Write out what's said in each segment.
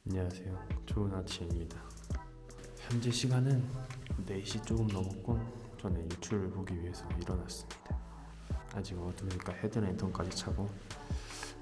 안녕하세요. 좋은 아침입니다. 현재 시간은 4시 조금 넘었고 저는 일출을 보기 위해서 일어났습니다. 아직 어두우니까 헤드랜턴까지 차고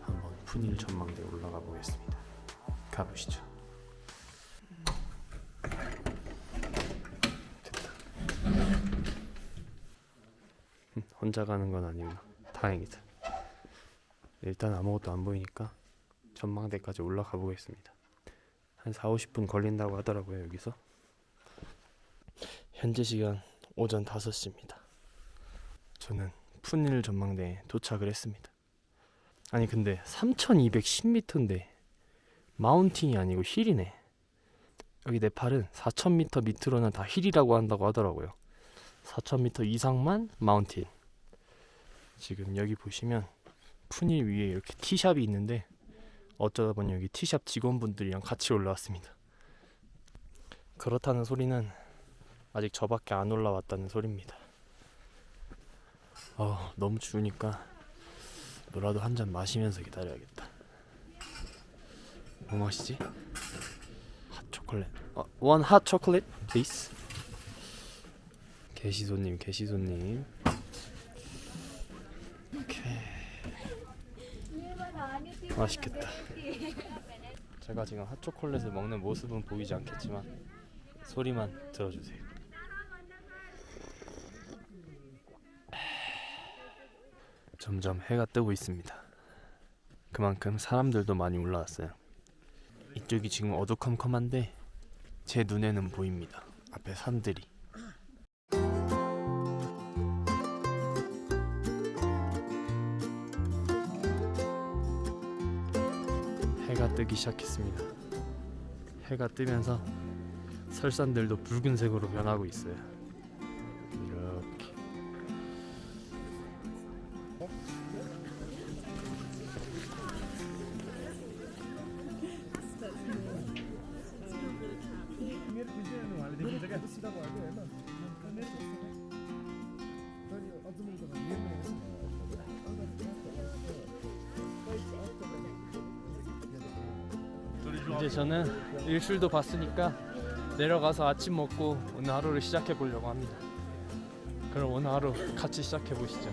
한번 푸닐 전망대에 올라가 보겠습니다. 가보시죠. 됐다. 혼자 가는 건 아니구나. 다행이다. 일단 아무것도 안 보이니까 전망대까지 올라가 보겠습니다. 한 4-50분 걸린다고 하더라고요. 여기서 현재 시간 오전 5시입니다 저는 푸닐 전망대에 도착을 했습니다. 아니 근데 3210m인데 마운틴이 아니고 힐이네. 여기 네팔은 4000m 밑으로는 다 힐이라고 한다고 하더라고요. 4000m 이상만 마운틴. 지금 여기 보시면 푸닐 위에 이렇게 티샵이 있는데 어쩌다 보니 여기 티샵 직원분들이랑 같이 올라왔습니다. 그렇다는 소리는 아직 저밖에 안 올라왔다는 소리입니다. 너무 추우니까 뭐라도 한 잔 마시면서 기다려야겠다. 뭐 마시지? 핫 초콜릿. One hot chocolate, please. 게시손님. 오케이. 맛있겠다. 제가 지금 핫초콜릿을 먹는 모습은 보이지 않겠지만 소리만 들어주세요. 점점 해가 뜨고 있습니다. 그만큼 사람들도 많이 올라왔어요. 이쪽이 지금 어두컴컴한데 제 눈에는 보입니다. 앞에 산들이. 해가 뜨기 시작했습니다. 해가 뜨면서 설산들도 붉은색으로 변하고 있어요. 이렇게. 이제 저는 일출도 봤으니까 내려가서 아침 먹고 오늘 하루를 시작해 보려고 합니다. 그럼 오늘 하루 같이 시작해 보시죠.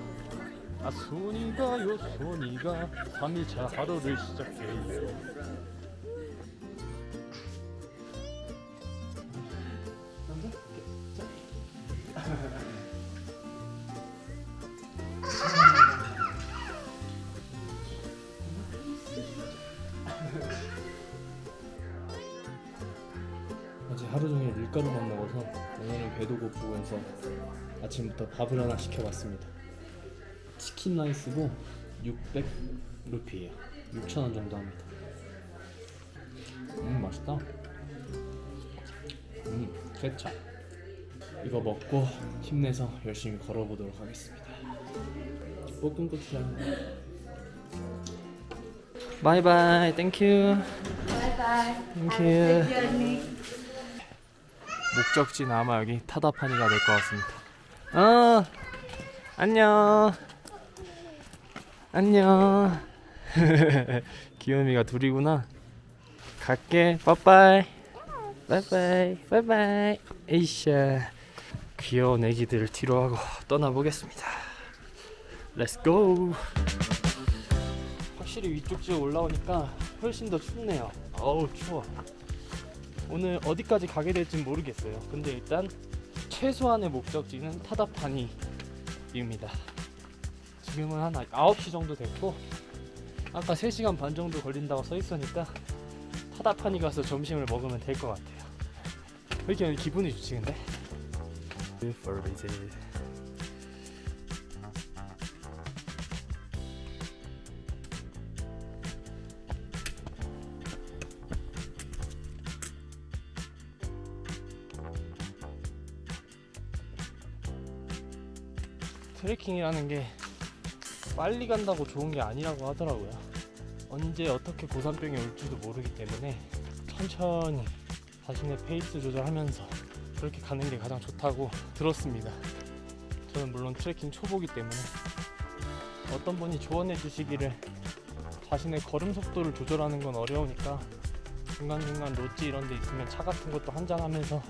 손이가요 손이가 3일차 하루를 시작해요. 어제 하루 종일 밀가루만 먹어서 오늘은 배도 고프고 해서 아침부터 밥을 하나 시켜봤습니다. 치킨 라이스고 600루피예요. 6,000원 정도 합니다. 맛있다. 케찹. 이거 먹고 힘내서 열심히 걸어보도록 하겠습니다. 볶음고추장. 바이바이. 땡큐. Bye-bye. 땡큐. Journey. 목적지는 아마 여기 타다파니가 될 것 같습니다. 안녕. 안녕. 귀요미가 둘이구나. 갈게. 빠빠이. 바이바이. 바이바이. 에이샤. 귀여운 애기들을 뒤로 하고 떠나보겠습니다. Let's go. 확실히 위쪽 지역 올라오니까 훨씬 더 춥네요. 어우 추워. 오늘 어디까지 가게 될진 모르겠어요. 근데 일단 최소한의 목적지는 타다파니입니다. 지금은 한 9시 정도 됐고 아까 3시간 반 정도 걸린다고 써있으니까 타다파니 가서 점심을 먹으면 될 것 같아요. 왜 이렇게 기분이 좋지 근데? 트레킹이라는 게 빨리 간다고 좋은 게 아니라고 하더라고요. 언제 어떻게 고산병이 올지도 모르기 때문에 천천히 자신의 페이스 조절하면서 그렇게 가는 게 가장 좋다고 들었습니다. 저는 물론 트레킹 초보기 때문에 어떤 분이 조언해 주시기를 자신의 걸음 속도를 조절하는 건 어려우니까 중간중간 롯지 이런 데 있으면 차 같은 것도 한잔하면서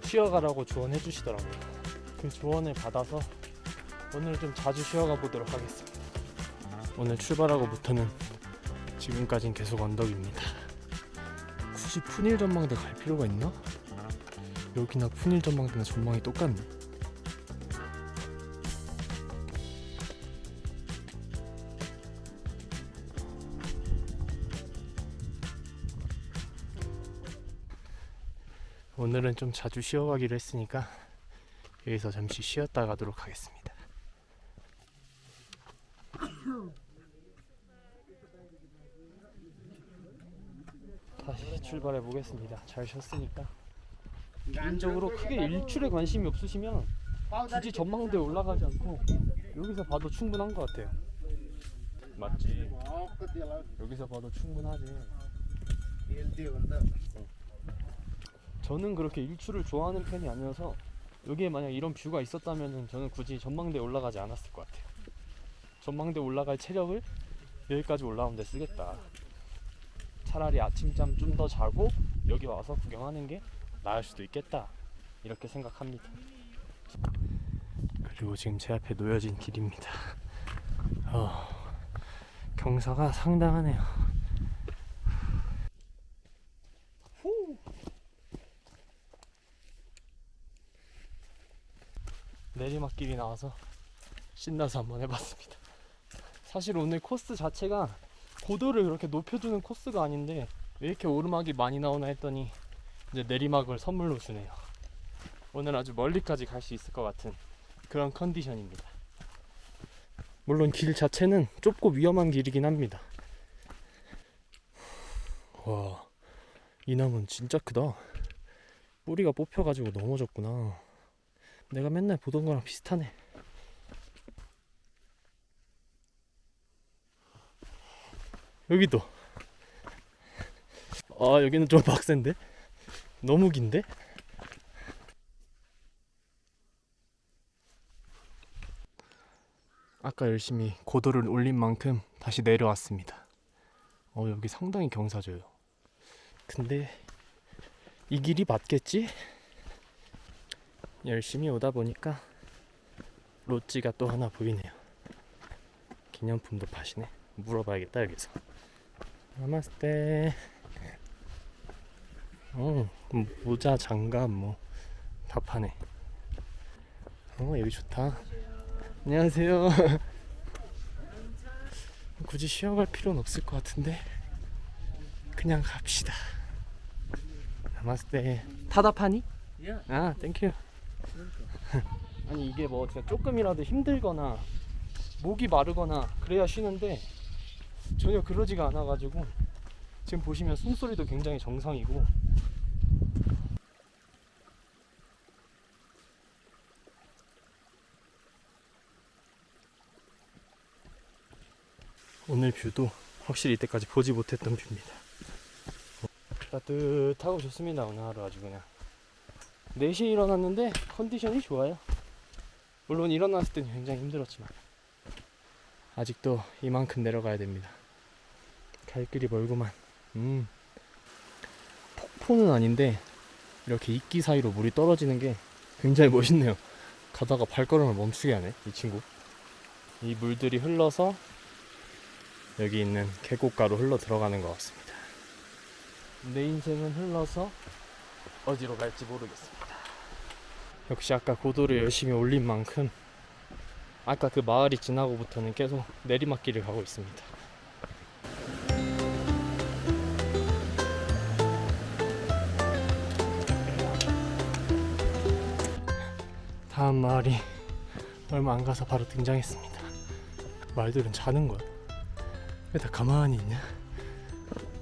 쉬어가라고 조언해 주시더라고요. 그 조언을 받아서 오늘 좀 자주 쉬어가 보도록 하겠습니다. 오늘 출발하고부터는 지금까진 계속 언덕입니다. 굳이 푸닐 전망대 갈 필요가 있나? 여기나 푸닐 전망대나 전망이 똑같네. 오늘은 좀 자주 쉬어가기로 했으니까 여기서 잠시 쉬었다 가도록 하겠습니다. 다시 출발해 보겠습니다. 잘 쉬었으니까. 개인적으로 크게 일출에 관심이 없으시면 굳이 전망대에 올라가지 않고 여기서 봐도 충분한 것 같아요. 맞지? 여기서 봐도 충분하지. 저는 그렇게 일출을 좋아하는 편이 아니어서 여기에 만약 이런 뷰가 있었다면 저는 굳이 전망대에 올라가지 않았을 것 같아요. 전망대에 올라갈 체력을 여기까지 올라오는 데 쓰겠다. 차라리 아침잠 좀 더 자고 여기 와서 구경하는 게 나을 수도 있겠다, 이렇게 생각합니다. 그리고 지금 제 앞에 놓여진 길입니다. 경사가 상당하네요. 내리막길이 나와서 신나서 한번 해봤습니다. 사실 오늘 코스 자체가 고도를 그렇게 높여주는 코스가 아닌데 왜 이렇게 오르막이 많이 나오나 했더니 이제 내리막을 선물로 주네요. 오늘 아주 멀리까지 갈 수 있을 것 같은 그런 컨디션입니다. 물론 길 자체는 좁고 위험한 길이긴 합니다. 와, 이 나무는 진짜 크다. 뿌리가 뽑혀가지고 넘어졌구나. 내가 맨날 보던 거랑 비슷하네. 여기도. 여기는 좀 빡센데? 너무 긴데? 아까 열심히 고도를 올린 만큼 다시 내려왔습니다. 여기 상당히 경사져요. 근데 이 길이 맞겠지? 열심히 오다 보니까 롯지가 또 하나 보이네요. 기념품도 파시네. 물어봐야겠다 여기서. 나마스테. 모자, 장갑 뭐 다 파네. 여기 좋다. 안녕하세요. 굳이 쉬어갈 필요는 없을 것 같은데 그냥 갑시다. 나마스테. 타다파니? 아, 땡큐. 아니 이게 뭐 제가 조금이라도 힘들거나 목이 마르거나 그래야 쉬는데 전혀 그러지가 않아가지고 지금 보시면 숨소리도 굉장히 정상이고. 오늘 뷰도 확실히 이때까지 보지 못했던 뷰입니다. 따뜻하고 좋습니다. 오늘 하루 아주 그냥 4시에 일어났는데 컨디션이 좋아요. 물론 일어났을 때는 굉장히 힘들었지만 아직도 이만큼 내려가야 됩니다. 갈 길이 멀구만. 폭포는 아닌데 이렇게 이끼 사이로 물이 떨어지는 게 굉장히 멋있네요. 가다가 발걸음을 멈추게 하네 이 친구. 이 물들이 흘러서 여기 있는 계곡가로 흘러 들어가는 것 같습니다. 내 인생은 흘러서 어디로 갈지 모르겠습니다. 역시 아까 고도를 열심히 올린 만큼 아까 그 마을이 지나고부터는 계속 내리막길을 가고 있습니다. 다음 마을이 얼마 안 가서 바로 등장했습니다. 말들은 자는 거야. 왜 다 가만히 있냐?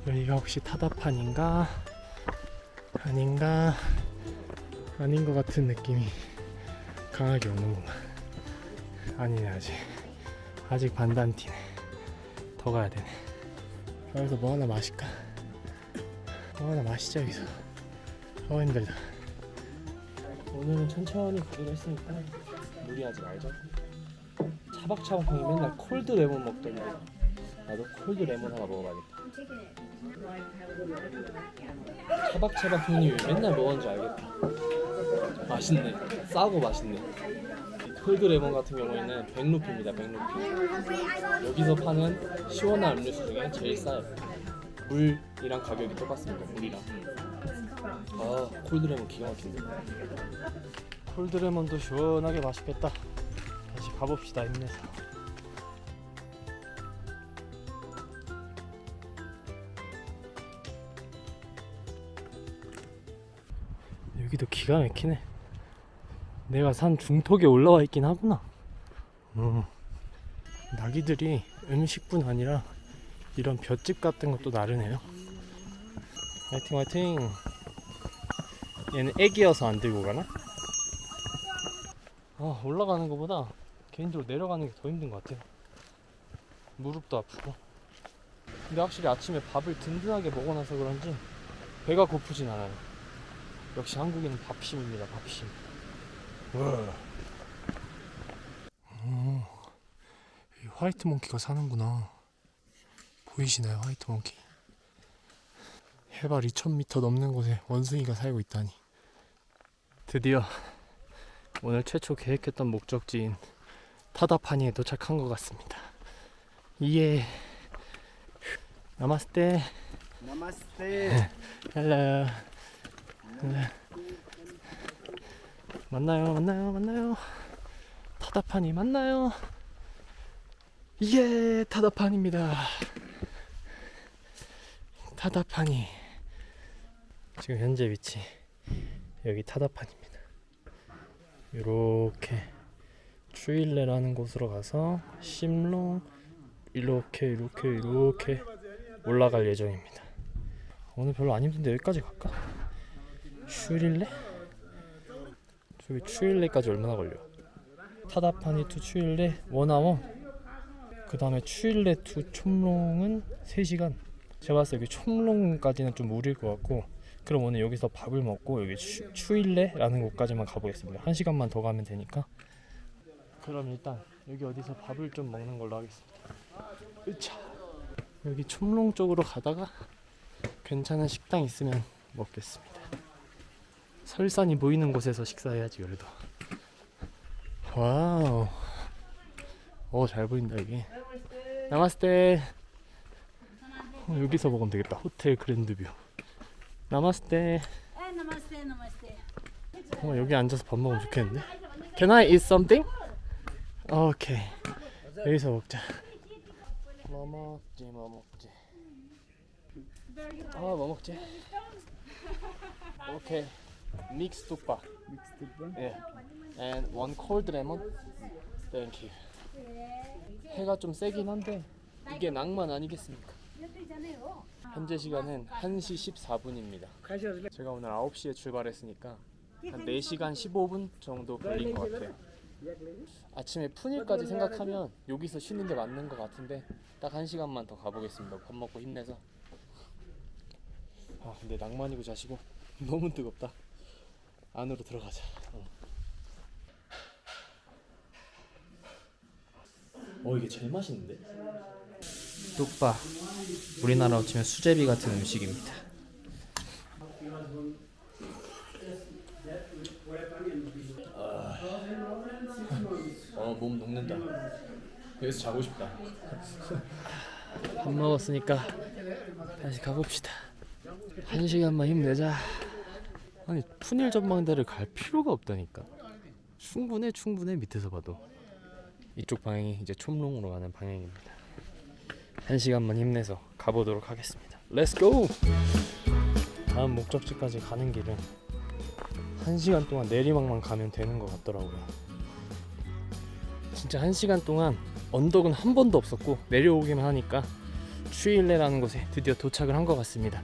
여기가 혹시 타다판인가? 아닌가? 아닌 것 같은 느낌이 강하게 오는구만. 아니네, 아직 반단티네. 더 가야 되네. 여기서 뭐 하나 마실까? 뭐 하나 마시자 여기서. 힘들다. 오늘은 천천히 가기로 했으니까 무리하지 말자. 차박차박형이 맨날 콜드 레몬 먹던데 나도 콜드 레몬 하나 먹어봐야겠다. 차박차박 형님이 맨날 먹었는지 알겠다. 맛있네. 싸고 맛있네. 콜드 레몬 같은 경우에는 100루피입니다. 100루피. 여기서 파는 시원한 음료수 중에 제일 싸요. 물이랑 가격이 똑같습니다. 물이랑. 아, 콜드 레몬 기가 막힌데. 콜드 레몬도 시원하게 맛있겠다. 다시 가봅시다. 힘내서. 여기도 기가 막히네. 내가 산 중턱에 올라와 있긴 하구나. 나기들이 음식뿐 아니라 이런 볏짚 같은 것도 나르네요. 화이팅 화이팅. 얘는 애기여서 안 들고 가나? 아, 올라가는 것보다 개인적으로 내려가는 게 더 힘든 것 같아요. 무릎도 아프고. 근데 확실히 아침에 밥을 든든하게 먹어놔서 그런지 배가 고프진 않아요. 역시 한국인은 밥심입니다. 밥심. 이 화이트 몽키가 사는구나. 보이시나요? 화이트 몽키. 해발 2000m 넘는 곳에 원숭이가 살고 있다니. 드디어 오늘 최초 계획했던 목적지인 타다파니에 도착한 것 같습니다. 예. 나마스테. 나마스테. 헬로. 만나요. 타다파니 만나요. 예, 타다파니입니다. 타다파니. 지금 현재 위치 여기 타다파니입니다. 이렇게 추일레라는 곳으로 가서 심롱 이렇게 올라갈 예정입니다. 오늘 별로 안 힘든데 여기까지 갈까? 추일레? 저기 추일레까지 얼마나 걸려? 타다파니 투 추일레 1hour. 그 다음에 추일레 투 촘롱은 3시간. 제가 봤을 때 여기 촘롱까지는 좀 무리일 것 같고, 그럼 오늘 여기서 밥을 먹고 여기 추일레라는 곳까지만 가보겠습니다. 1시간만 더 가면 되니까. 그럼 일단 여기 어디서 밥을 좀 먹는 걸로 하겠습니다. 으차. 여기 촘롱 쪽으로 가다가 괜찮은 식당 있으면 먹겠습니다. 설산이 보이는 곳에서 식사해야지. 그래도 와우, 잘 보인다 이게. 나마스테. 여기서 먹으면 되겠다. 호텔 그랜드뷰. 나마스테. Namaste. 여기 앉아서 밥 먹으면 좋겠는데. Can I eat something? 오케이. 여기서 먹자. 뭐 먹지? 뭐 먹지? 오케이. 믹스 뚝밥. 예. And one cold lemon. Thank you. 해가 좀 세긴 한데 이게 낭만 아니겠습니까? 현재 시간은 1시 14분입니다. 제가 오늘 9시에 출발했으니까 한 4시간 15분 정도 걸린 것 같아요. 아침에 푸닐까지 생각하면 여기서 쉬는 게 맞는 것 같은데 딱 1시간만 더 가보겠습니다. 밥 먹고 힘내서. 근데 낭만이고 자시고 너무 뜨겁다. 안으로 들어가자. 이게 제일 맛있는데? 뚝밥. 우리나라로 치면 수제비 같은 음식입니다. 몸 녹는다. 여기서 자고 싶다. 밥 먹었으니까 다시 가봅시다. 1시간만 힘내자. 아니, 푸닐 전망대를 갈 필요가 없다니까. 충분해 밑에서 봐도. 이쪽 방향이 이제 촘롱으로 가는 방향입니다. 1시간만 힘내서 가보도록 하겠습니다. Let's go! 다음 목적지까지 가는 길은 1시간 동안 내리막만 가면 되는 것 같더라고요. 진짜 1시간 동안 언덕은 한 번도 없었고 내려오기만 하니까 추일레라는 곳에 드디어 도착을 한 것 같습니다.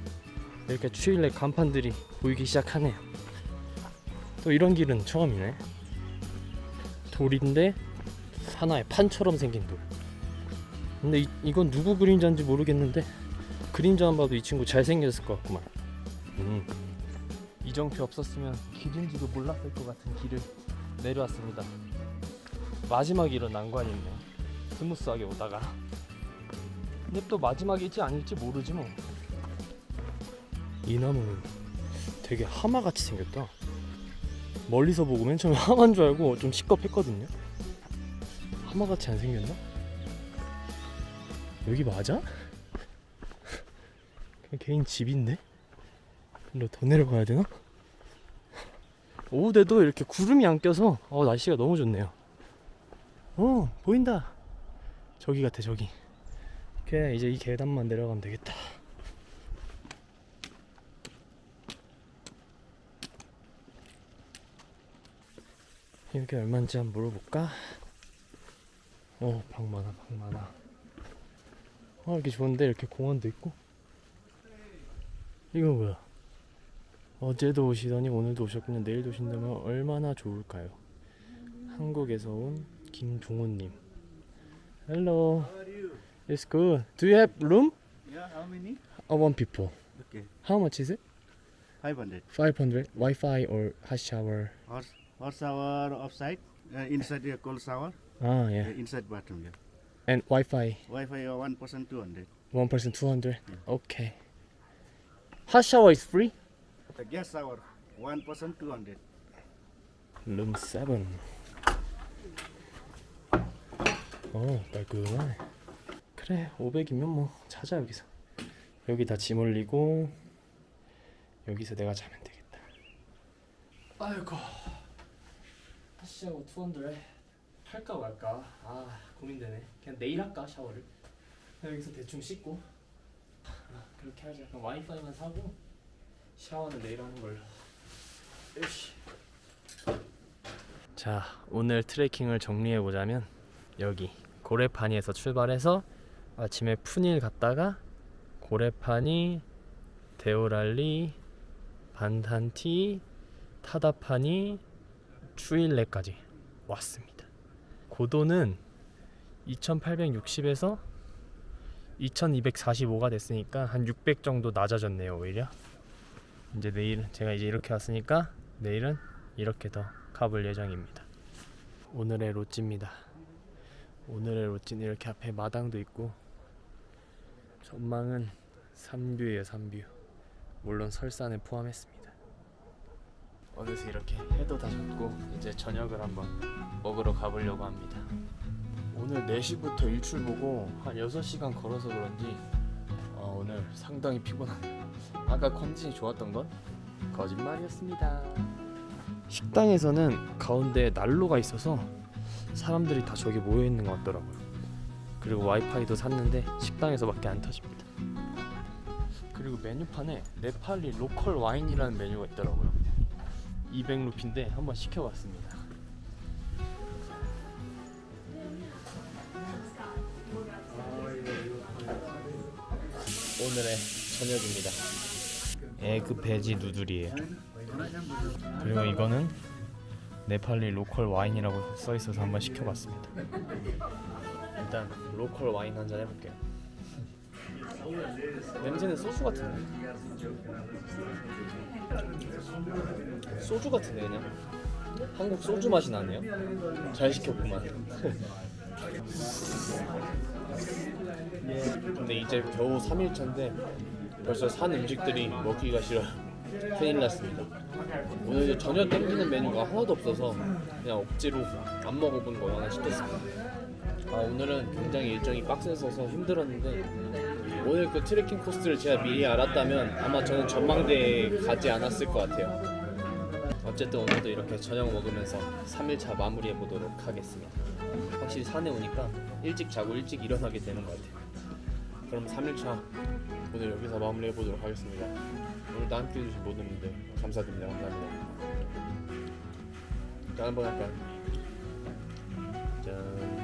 이렇게 추일레 간판들이 보이기 시작하네요. 또 이런 길은 처음이네. 돌인데 하나의 판처럼 생긴 돌. 근데 이건 누구 그림자인지 모르겠는데 그림자만 봐도 이 친구 잘생겼을 것 같구만. 이정표 없었으면 길인지도 몰랐을 것 같은 길을 내려왔습니다. 마지막에 이런 난관이 있네. 스무스하게 오다가. 근데 또 마지막일지 아닐지 모르지 뭐. 이 나무는 되게 하마같이 생겼다. 멀리서 보고 맨 처음에 하마인 줄 알고 좀 시겁했거든요. 하마같이 안 생겼나? 여기 맞아? 그냥 개인 집인데? 일로 더 내려가야 되나? 오후에도 이렇게 구름이 안 껴서 날씨가 너무 좋네요. 보인다. 저기 같아, 저기. 오케이, 이제 이 계단만 내려가면 되겠다. 이게 얼마인지 한번 물어볼까? 방 많아, 방 많아. 이렇게 좋은데, 이렇게 공원도 있고. 이거 뭐야? 어제도 오시더니 오늘도 오셨군요. 내일도 오신다면 얼마나 좋을까요? 한국에서 온 김종훈님. Hello. How are you? It's good. Do you have room? Yeah, how many? One people. Okay, How much is it? 500. 500. Wi-Fi or hot shower? Hot shower offside, inside the cold shower, Yeah. inside bathroom. Yeah. And Wi-Fi. Wi-Fi 1% 200. One person 200. Okay. Hot shower is free? The gas shower 1% 200. Room 7. 깔끔하네. 그래, 500이면 뭐 자자 여기서. 여기 다 짐 올리고 여기서 내가 자면 되겠다. 아이고. 샤워 200 할까 말까. 고민되네. 그냥 내일 할까 샤워를. 여기서 대충 씻고. 그렇게 하자. 그럼 와이파이만 사고 샤워는 내일 하는 걸로. 으이씨. 자, 오늘 트레킹을 정리해 보자면 여기 고레파니에서 출발해서 아침에 푸닐 갔다가 고레파니, 데오랄리, 반탄티, 타다파니, 추일레까지 왔습니다. 고도는 2860에서 2245가 됐으니까 한 600 정도 낮아졌네요. 오히려 이제 내일은 제가 이제 이렇게 왔으니까 내일은 이렇게 더 가볼 예정입니다. 오늘의 로찌입니다. 오늘의 로찌는 이렇게 앞에 마당도 있고 전망은 산뷰예요. 산뷰. 물론 설산을 포함했습니다. 어느새 이렇게 해도 다 졌고 이제 저녁을 한번 먹으러 가보려고 합니다. 오늘 4시부터 일출 보고 한 6시간 걸어서 그런지 오늘 상당히 피곤합니다. 아까 컨디션이 좋았던 건 거짓말이었습니다. 식당에서는 가운데 난로가 있어서 사람들이 다 저기 모여있는 것 같더라고요. 그리고 와이파이도 샀는데 식당에서밖에 안 터집니다. 그리고 메뉴판에 네팔리 로컬 와인이라는 메뉴가 있더라고요. 200루피인데 한번 시켜봤습니다. 오늘의 저녁입니다. 에그 베지 누들이에요. 그리고 이거는 네팔리 로컬 와인이라고 써있어서 한번 시켜봤습니다. 일단 로컬 와인 한잔 해볼게요. 냄새는 소주 같은데? 소주 같은데 그냥 한국 소주 맛이 나네요. 잘 시켰구만. 근데 이제 겨우 3일차인데 벌써 산 음식들이 먹기가 싫어요. 큰일 났습니다. 오늘 전혀 땡기는 메뉴가 하나도 없어서 그냥 억지로 안 먹어본 거 하나 시켰습니다. 오늘은 굉장히 일정이 빡세서 힘들었는데 오늘 그 트레킹 코스를 제가 미리 알았다면 아마 저는 전망대에 가지 않았을 것 같아요. 어쨌든 오늘도 이렇게 저녁 먹으면서 3일차 마무리해 보도록 하겠습니다. 확실히 산에 오니까 일찍 자고 일찍 일어나게 되는 것 같아요. 그럼 3일차 오늘 여기서 마무리해 보도록 하겠습니다. 오늘도 함께 해주신 모든 분들 감사드립니다. 감사합니다. 짠 한번 할까요? 짠.